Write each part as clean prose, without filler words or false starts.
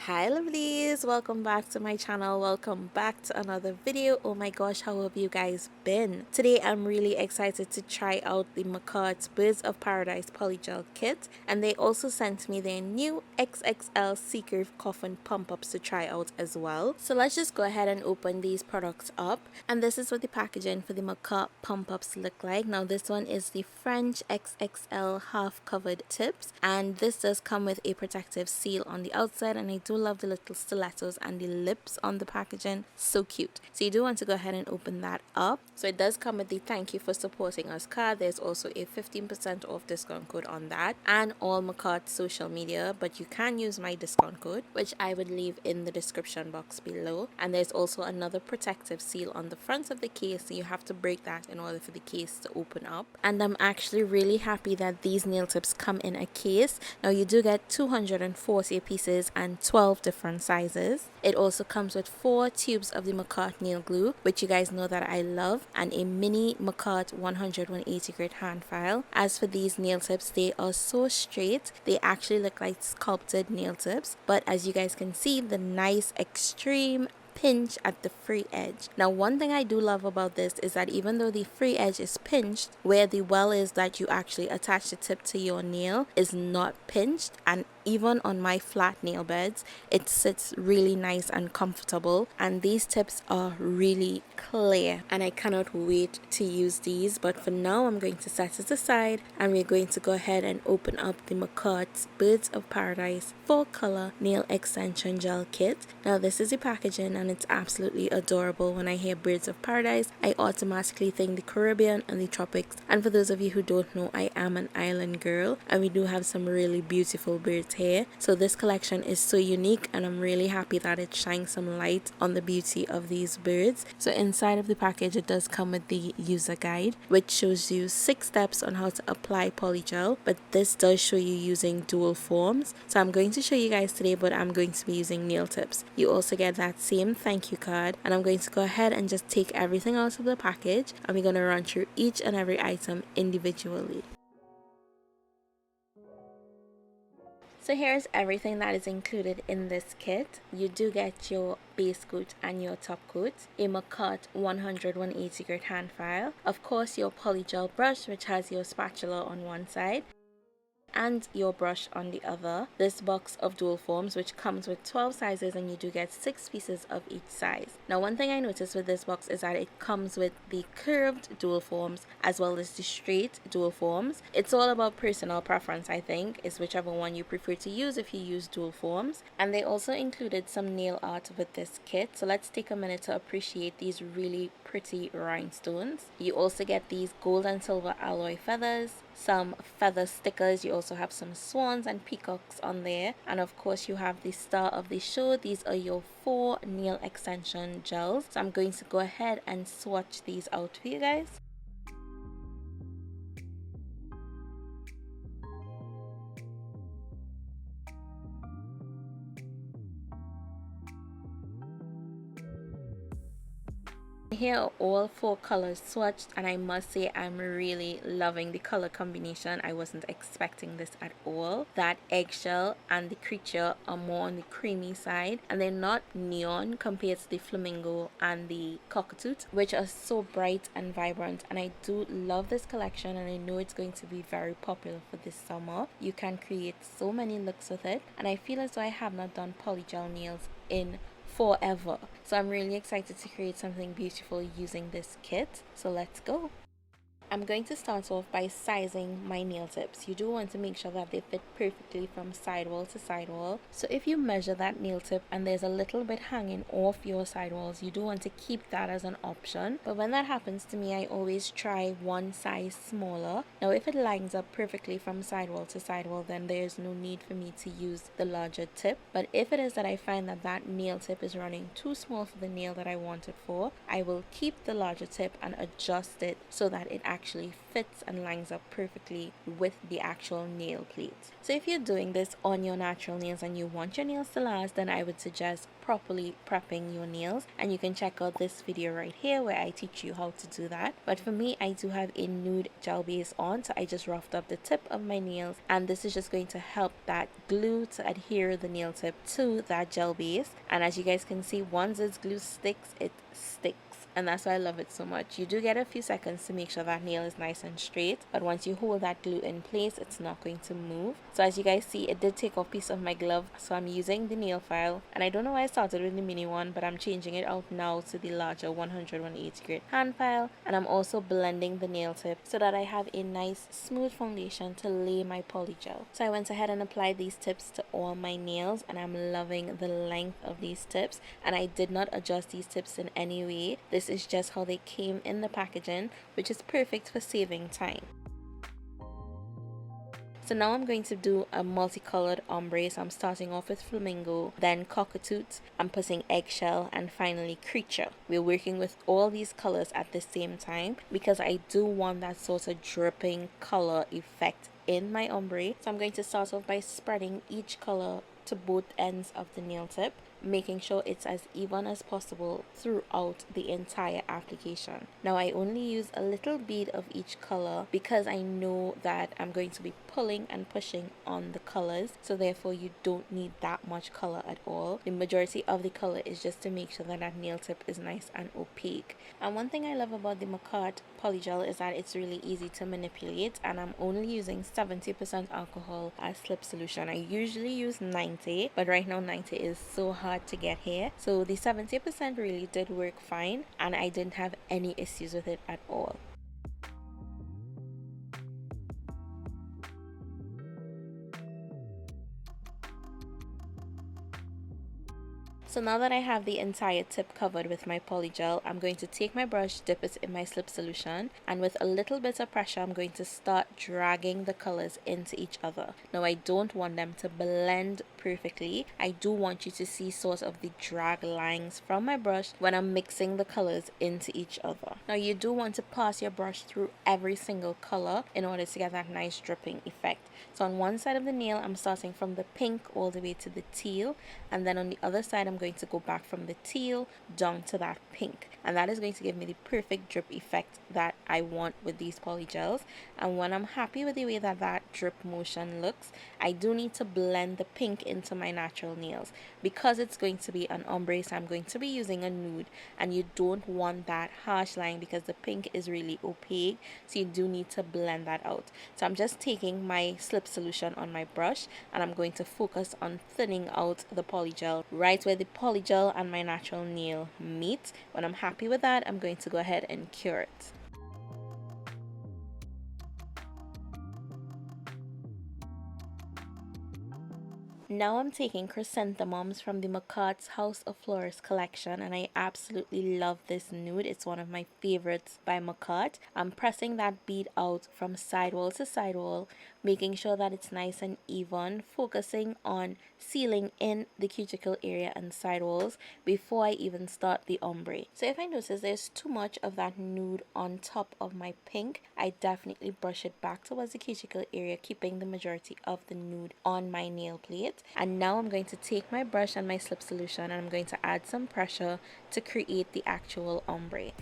Hi lovelies, welcome back to my channel, welcome back to another video. Oh my gosh, how have you guys been? Today I'm really excited to try out the Makartt Birds of Paradise Polygel kit, and they also sent me their new XXL Seeker Coffin pump-ups to try out as well. So let's just go ahead and open these products up, and this is what the packaging for the Makartt pump-ups look like. Now this one is the French XXL half covered tips, and this does come with a protective seal on the outside, and I do love the little stilettos and the lips on the packaging. So cute. So you do want to go ahead and open that up. So it does come with the thank you for supporting us card. There's also a 15% off discount code on that, and all Makartt social media, but you can use my discount code, which I would leave in the description box below. And there's also another protective seal on the front of the case, so you have to break that in order for the case to open up. And I'm actually really happy that these nail tips come in a case. Now you do get 240 pieces and 12 different sizes. It also comes with 4 tubes of the Makartt nail glue, which you guys know that I love, and a mini Makartt 180 grit hand file. As for these nail tips, they are so straight, they actually look like sculpted nail tips, but as you guys can see, the nice extreme pinch at the free edge. Now one thing I do love about this is that even though the free edge is pinched, where the well is that you actually attach the tip to your nail is not pinched, and even on my flat nail beds it sits really nice and comfortable, and these tips are really clear and I cannot wait to use these. But for now I'm going to set it aside, and we're going to go ahead and open up the Makartt Birds of Paradise 4-color nail extension gel kit. Now this is the packaging, and it's absolutely adorable. When I hear Birds of Paradise, I automatically think the Caribbean and the tropics, and for those of you who don't know, I am an island girl, and we do have some really beautiful birds here. So this collection is so unique, and I'm really happy that it shines some light on the beauty of these birds. So inside of the package it does come with the user guide, which shows you 6 steps on how to apply polygel, but this does show you using dual forms. So I'm going to show you guys today, but I'm going to be using nail tips. You also get that same thank you card, and I'm going to go ahead and just take everything out of the package, and we're going to run through each and every item individually. So here's everything that is included in this kit. You do get your base coat and your top coat, a Makartt 180 grit hand file, of course your polygel brush, which has your spatula on one side and your brush on the other, this box of dual forms which comes with 12 sizes, and you do get 6 pieces of each size. Now one thing I noticed with this box is that it comes with the curved dual forms as well as the straight dual forms. It's all about personal preference, I think. It's whichever one you prefer to use if you use dual forms. And they also included some nail art with this kit, so let's take a minute to appreciate these really pretty rhinestones. You also get these gold and silver alloy feathers, some feather stickers. You also have some swans and peacocks on there, and of course you have the star of the show. These are your 4 nail extension gels, so I'm going to go ahead and swatch these out for you guys. Here are all 4 colors swatched, and I must say I'm really loving the color combination. I wasn't expecting this at all. That eggshell and the creature are more on the creamy side, and they're not neon compared to the flamingo and the cockatoot, which are so bright and vibrant. And I do love this collection, and I know it's going to be very popular for this summer. You can create so many looks with it, and I feel as though I have not done polygel nails in forever, so I'm really excited to create something beautiful using this kit. So let's go. I'm going to start off by sizing my nail tips. You do want to make sure that they fit perfectly from sidewall to sidewall. So if you measure that nail tip and there's a little bit hanging off your sidewalls, you do want to keep that as an option. But when that happens to me, I always try one size smaller. Now if it lines up perfectly from sidewall to sidewall, then there's no need for me to use the larger tip. But if it is that I find that that nail tip is running too small for the nail that I want it for, I will keep the larger tip and adjust it so that it actually actually fits and lines up perfectly with the actual nail plate. So if you're doing this on your natural nails and you want your nails to last, then I would suggest properly prepping your nails, and you can check out this video right here where I teach you how to do that. But for me, I do have a nude gel base on, so I just roughed up the tip of my nails, and this is just going to help that glue to adhere the nail tip to that gel base. And as you guys can see, once this glue sticks, it sticks, and that's why I love it so much. You do get a few seconds to make sure that nail is nice and straight, but once you hold that glue in place, it's not going to move. So as you guys see, it did take off a piece of my glove, so I'm using the nail file, and I don't know why I started with the mini one, but I'm changing it out now to the larger 180 grit hand file, and I'm also blending the nail tip so that I have a nice smooth foundation to lay my polygel. So I went ahead and applied these tips to all my nails, and I'm loving the length of these tips, and I did not adjust these tips in any way. This is just how they came in the packaging, which is perfect for saving time. So now I'm going to do a multicolored ombre. So I'm starting off with flamingo, then cockatoot, I'm putting eggshell, and finally creature. We're working with all these colors at the same time because I do want that sort of dripping color effect in my ombre. So I'm going to start off by spreading each color to both ends of the nail tip, making sure it's as even as possible throughout the entire application. Now I only use a little bead of each color because I know that I'm going to be pulling and pushing on the colors, so therefore you don't need that much color at all. The majority of the color is just to make sure that that nail tip is nice and opaque. And one thing I love about the Makartt polygel is that it's really easy to manipulate, and I'm only using 70% alcohol as slip solution. I usually use 90, but right now 90 is so hard to get here, so the 70% really did work fine, and I didn't have any issues with it at all. So now that I have the entire tip covered with my polygel, I'm going to take my brush, dip it in my slip solution, and with a little bit of pressure, I'm going to start dragging the colors into each other. Now I don't want them to blend perfectly. I do want you to see sort of the drag lines from my brush when I'm mixing the colors into each other. Now you do want to pass your brush through every single color in order to get that nice dripping effect. So on one side of the nail, I'm starting from the pink all the way to the teal, and then on the other side, I'm going to go back from the teal down to that pink, and that is going to give me the perfect drip effect that I want with these polygels. And when I'm happy with the way that that drip motion looks, I do need to blend the pink into my natural nails because it's going to be an ombre, so I'm going to be using a nude, and you don't want that harsh line because the pink is really opaque, so you do need to blend that out. So I'm just taking my slip solution on my brush, and I'm going to focus on thinning out the polygel right where the polygel and my natural nail meet. When I'm happy with that, I'm going to go ahead and cure it. Now I'm taking chrysanthemums from the Makartt's House of Florists collection, and I absolutely love this nude. It's one of my favorites by Makartt. I'm pressing that bead out from sidewall to sidewall, making sure that it's nice and even, focusing on sealing in the cuticle area and sidewalls before I even start the ombre. So if I notice there's too much of that nude on top of my pink, I definitely brush it back towards the cuticle area, keeping the majority of the nude on my nail plate. And now I'm going to take my brush and my slip solution, and I'm going to add some pressure to create the actual ombre.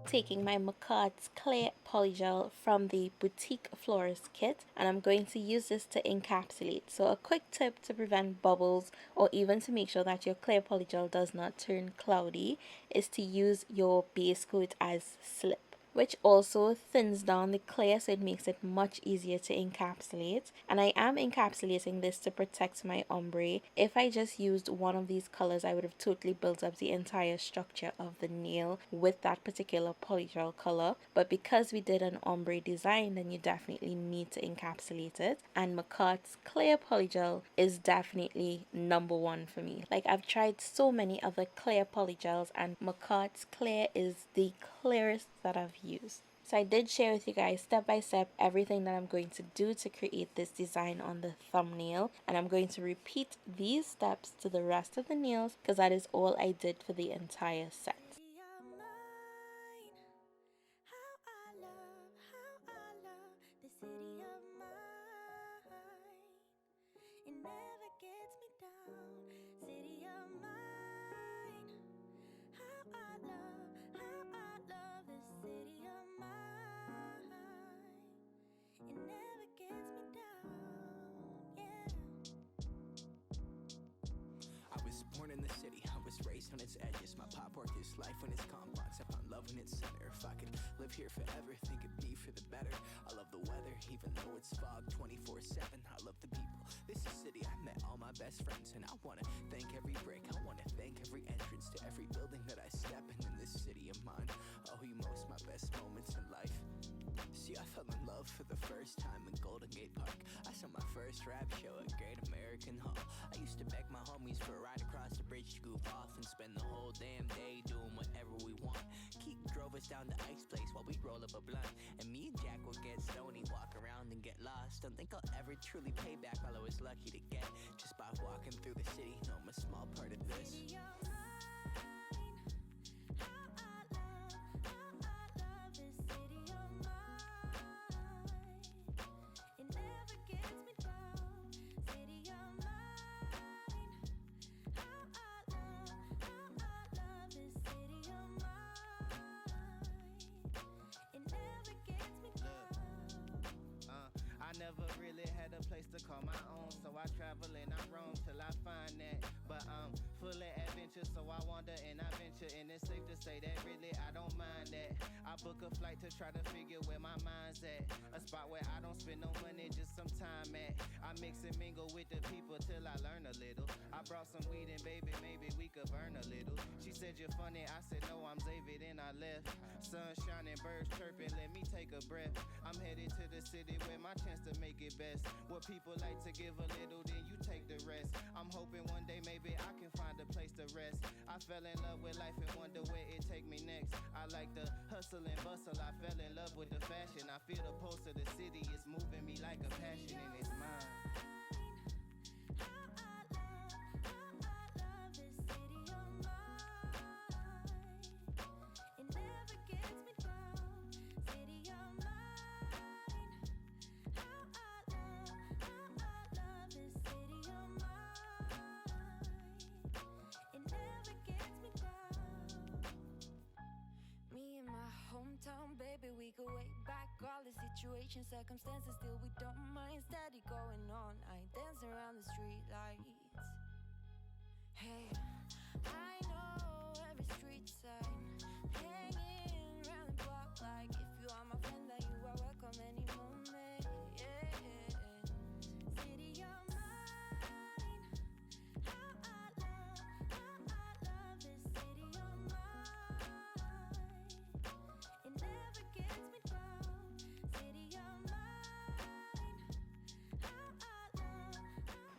Taking my Makartt's Clear Polygel from the Boutique Florist kit, and I'm going to use this to encapsulate. So a quick tip to prevent bubbles or even to make sure that your clear polygel does not turn cloudy is to use your base coat as slip, which also thins down the clear, so it makes it much easier to encapsulate. And I am encapsulating this to protect my ombre. If I just used one of these colors, I would have totally built up the entire structure of the nail with that particular polygel color. But because we did an ombre design, then you definitely need to encapsulate it. And Makartt's clear polygel is definitely number one for me. Like, I've tried so many other clear polygels, and Makartt's clear is the clearest that I've used. So I did share with you guys step by step everything that I'm going to do to create this design on the thumbnail, and I'm going to repeat these steps to the rest of the nails because that is all I did for the entire set. Born in the city, I was raised on its edges. My pop work is life when it's complex. I found love in its center. If I could live here forever, think it'd be for the better. I love the weather, even though it's fog 24/7. I love the people. This is city I met all my best friends, and I wanna thank every brick. I wanna thank every entrance to every building that I step in this city of mine. I owe you most my best moments in life. See, I fell in love for the first time in Golden Gate Park. I saw my first rap show at Great American Hall. I used to beg my homies for a ride across the bridge to goof off and spend the whole damn day doing whatever we want. Keith drove us down to Ike's place while we'd roll up a blunt, and me and Jack would get stoney, walk around and get lost. Don't think I'll ever truly pay back all I was lucky to get just by walking through the city. No, I'm a small part of this. I never really had a place to call my own, so I travel and I roam till I find that. But I'm full of adventure, so I wander and I venture, and it's safe to say that really I don't mind that. I book a flight to try to figure where my mind's at, a spot where I don't spend no money, just some time at. I mix and mingle with the people till I learn a little. I brought some weed and baby, maybe we could burn a little. She said you're funny, I said no, I'm Xavier, then I left. Sun shining, birds chirping, let me take a breath. I'm headed to the city where my chance to make it best. What people like to give a little, then you take the rest. I'm hoping one day maybe I can find a place to rest. I fell in love with life and wonder where it take me next. I like the hustle and bustle, I fell in love with the fashion. I feel the pulse of the city, it's moving me like a passion, and it's mine. Baby, we go way back, all the situations, circumstances, still we don't mind. Steady going on, I dance around the street lights. Hey, I know every street sign, hanging around the block. Like if you are my friend, then you are welcome any moment. Yeah, city of mine, how I love this city of mine. It never gets me down, city of mine, how I love.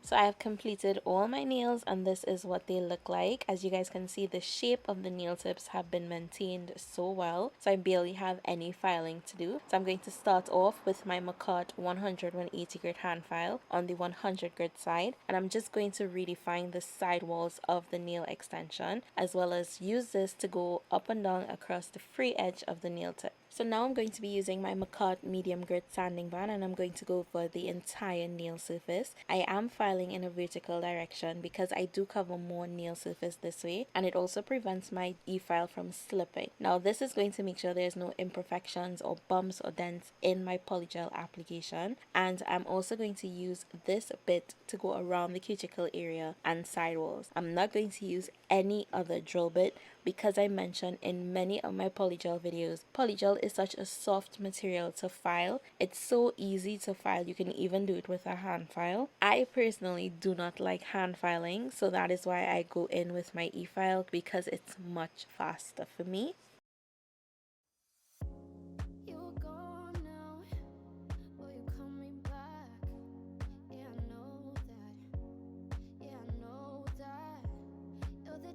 So I have completed all my nails and this is what they look like. As you guys can see, the shape of the nail tips have been maintained so well, so I barely have any filing to do. So I'm going to start off with my Makartt 180 grit hand file on the 100 grit side, and I'm just going to redefine the side walls of the nail extension, as well as use this to go up and down across the free edge of the nail tip. So now I'm going to be using my Makartt medium grit sanding band, and I'm going to go for the entire nail surface. I am filing in a vertical direction because I do cover more nail surface this way, and it also prevents my e-file from slipping. Now this is going to make sure there's no imperfections or bumps or dents in my polygel application, and I'm also going to use this bit to go around the cuticle area and side walls. I'm not going to use any other drill bit because I mentioned in many of my polygel videos, polygel is such a soft material to file. It's so easy to file, you can even do it with a hand file. I personally do not like hand filing, so that is why I go in with my e-file because it's much faster for me.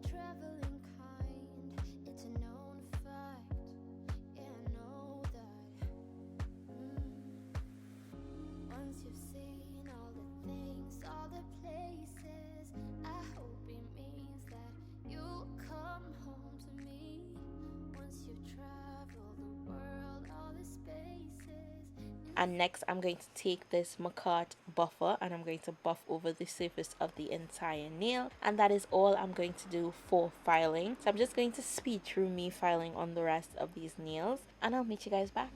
Traveling kind, it's a known fact. Yeah, I know that. And next I'm going to take this Makartt buffer and I'm going to buff over the surface of the entire nail, and that is all I'm going to do for filing. So I'm just going to speed through me filing on the rest of these nails, and I'll meet you guys back.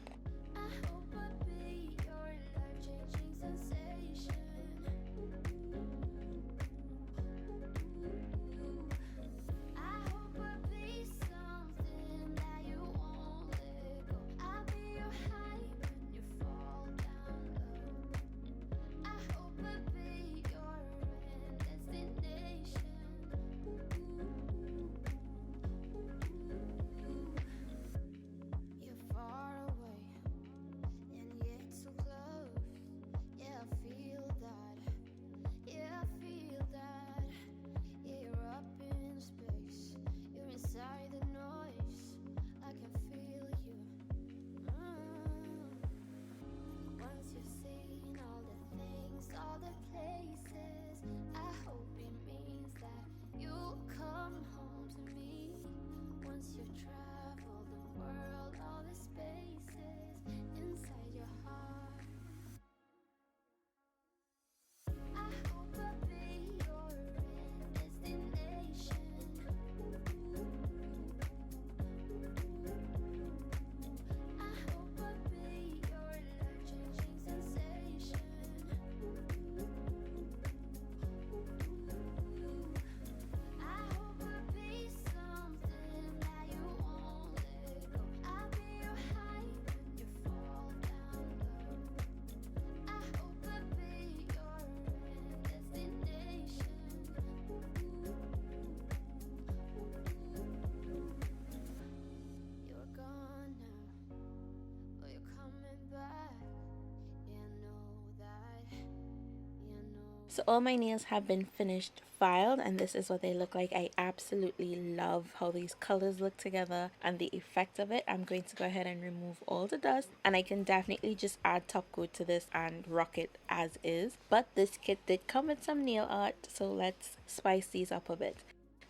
So all my nails have been finished filed, and this is what they look like. I absolutely love how these colors look together and the effect of it. I'm going to go ahead and remove all the dust, and I can definitely just add top coat to this and rock it as is. But this kit did come with some nail art, so let's spice these up a bit.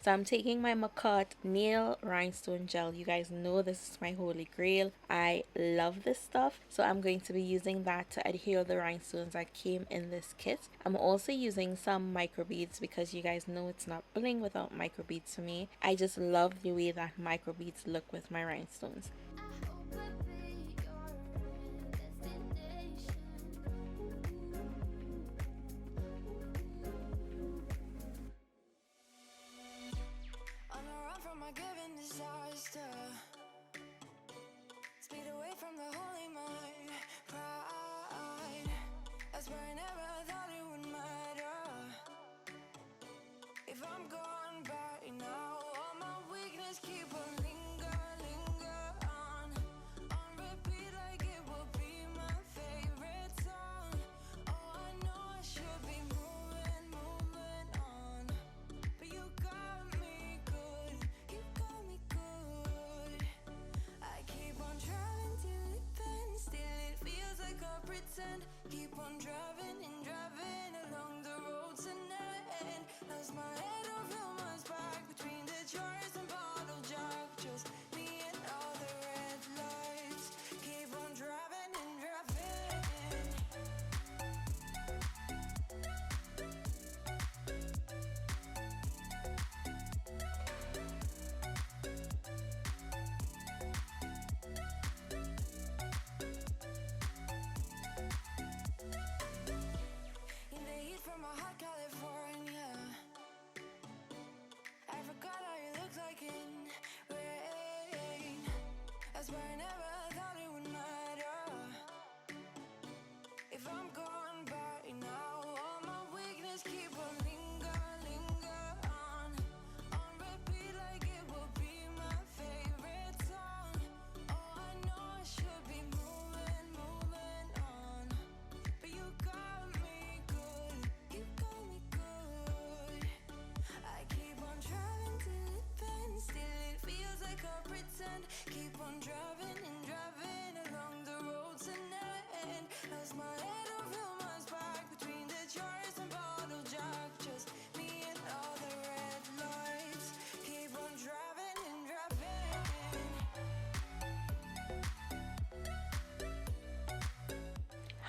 So I'm taking my Makartt nail rhinestone gel. You guys know this is my holy grail. I love this stuff. So I'm going to be using that to adhere the rhinestones that came in this kit. I'm also using some microbeads because you guys know it's not bling without microbeads for me. I just love the way that microbeads look with my rhinestones. Speed away from the holy mind, pride. That's where I never thought it would matter. If I'm gone by now, all my weakness keep on linger on repeat like it will be my favorite song. Oh, I know I should be moving on, but you got me good, you got me good. I keep on driving till it bends, still it feels like I pretend. Keep on driving and driving along the road to never end. Lost my head over my back between the jars and bottle jack. Just me and all the red lights. Keep on driving and driving.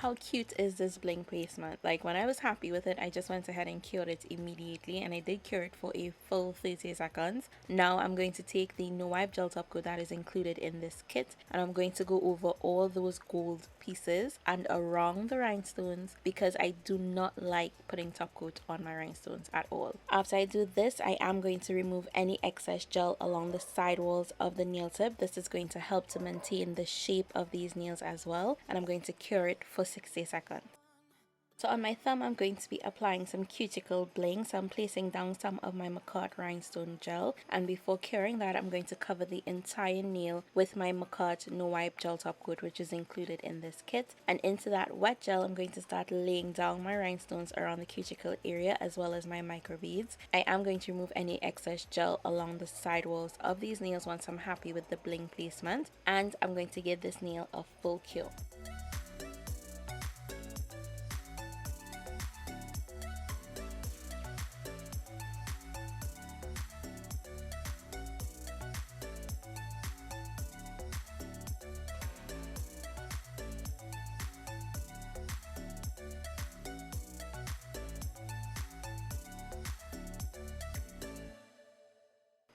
How cute is this bling placement? Like, when I was happy with it, I just went ahead and cured it immediately, and I did cure it for a full 30 seconds. Now I'm going to take the no wipe gel top coat that is included in this kit, and I'm going to go over all those gold pieces and around the rhinestones, because I do not like putting top coat on my rhinestones at all. After I do this, I am going to remove any excess gel along the side walls of the nail tip. This is going to help to maintain the shape of these nails as well, and I'm going to cure it for 60 seconds. So on my thumb, I'm going to be applying some cuticle bling. So I'm placing down some of my Makartt rhinestone gel, and before curing that, I'm going to cover the entire nail with my Makartt no wipe gel top coat, which is included in this kit. And into that wet gel, I'm going to start laying down my rhinestones around the cuticle area as well as my micro beads. I am going to remove any excess gel along the side walls of these nails once I'm happy with the bling placement, and I'm going to give this nail a full cure.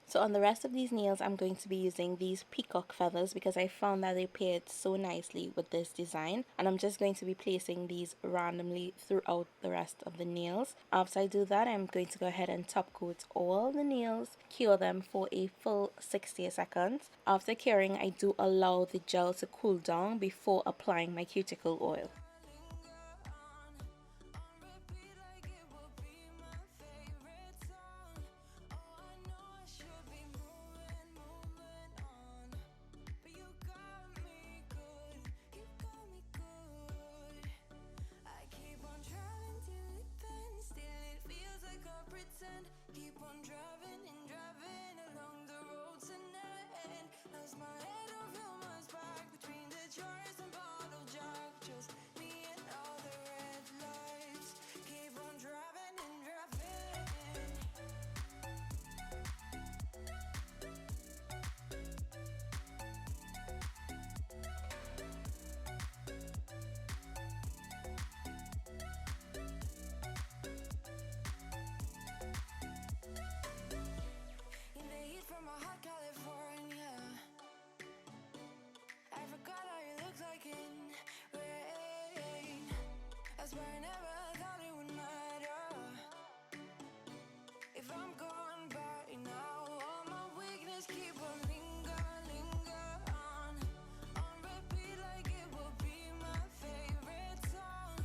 So on the rest of these nails, I'm going to be using these peacock feathers because I found that they paired so nicely with this design. And I'm just going to be placing these randomly throughout the rest of the nails. After I do that, I'm going to go ahead and top coat all the nails, cure them for a full 60 seconds. After curing, I do allow the gel to cool down before applying my cuticle oil. Keep on driving and driving along the road tonight. Lost my head over my back between the jars and bottle jack. Just me and all the red lights. Keep on driving and driving. From a hot California, I forgot how you looked like in rain. I swear I never thought it would matter if I'm gone by now. All my weakness keep on linger on repeat like it will be my favorite song.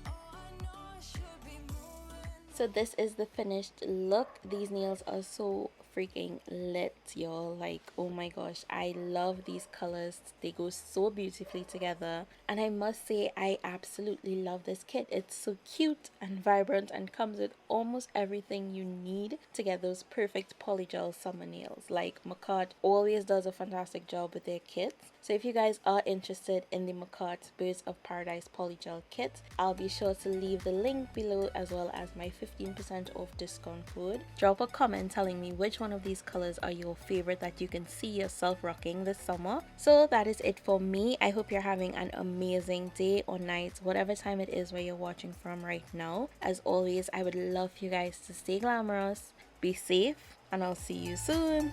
Oh, I know I should be moving. So this is the finished look. These nails are so freaking lit, y'all. Like, oh my gosh, I love these colors. They go so beautifully together, and I must say I absolutely love this kit. It's so cute and vibrant and comes with almost everything you need to get those perfect polygel summer nails. Like, Makartt always does a fantastic job with their kits. So if you guys are interested in the Makartt Birds of Paradise Polygel kit, I'll be sure to leave the link below as well as my 15% off discount code. Drop a comment telling me which one of these colors are your favorite that you can see yourself rocking this summer. So that is it for me. I hope you're having an amazing day or night, whatever time it is where you're watching from right now. As always, I would love you guys to stay glamorous, be safe, and I'll see you soon.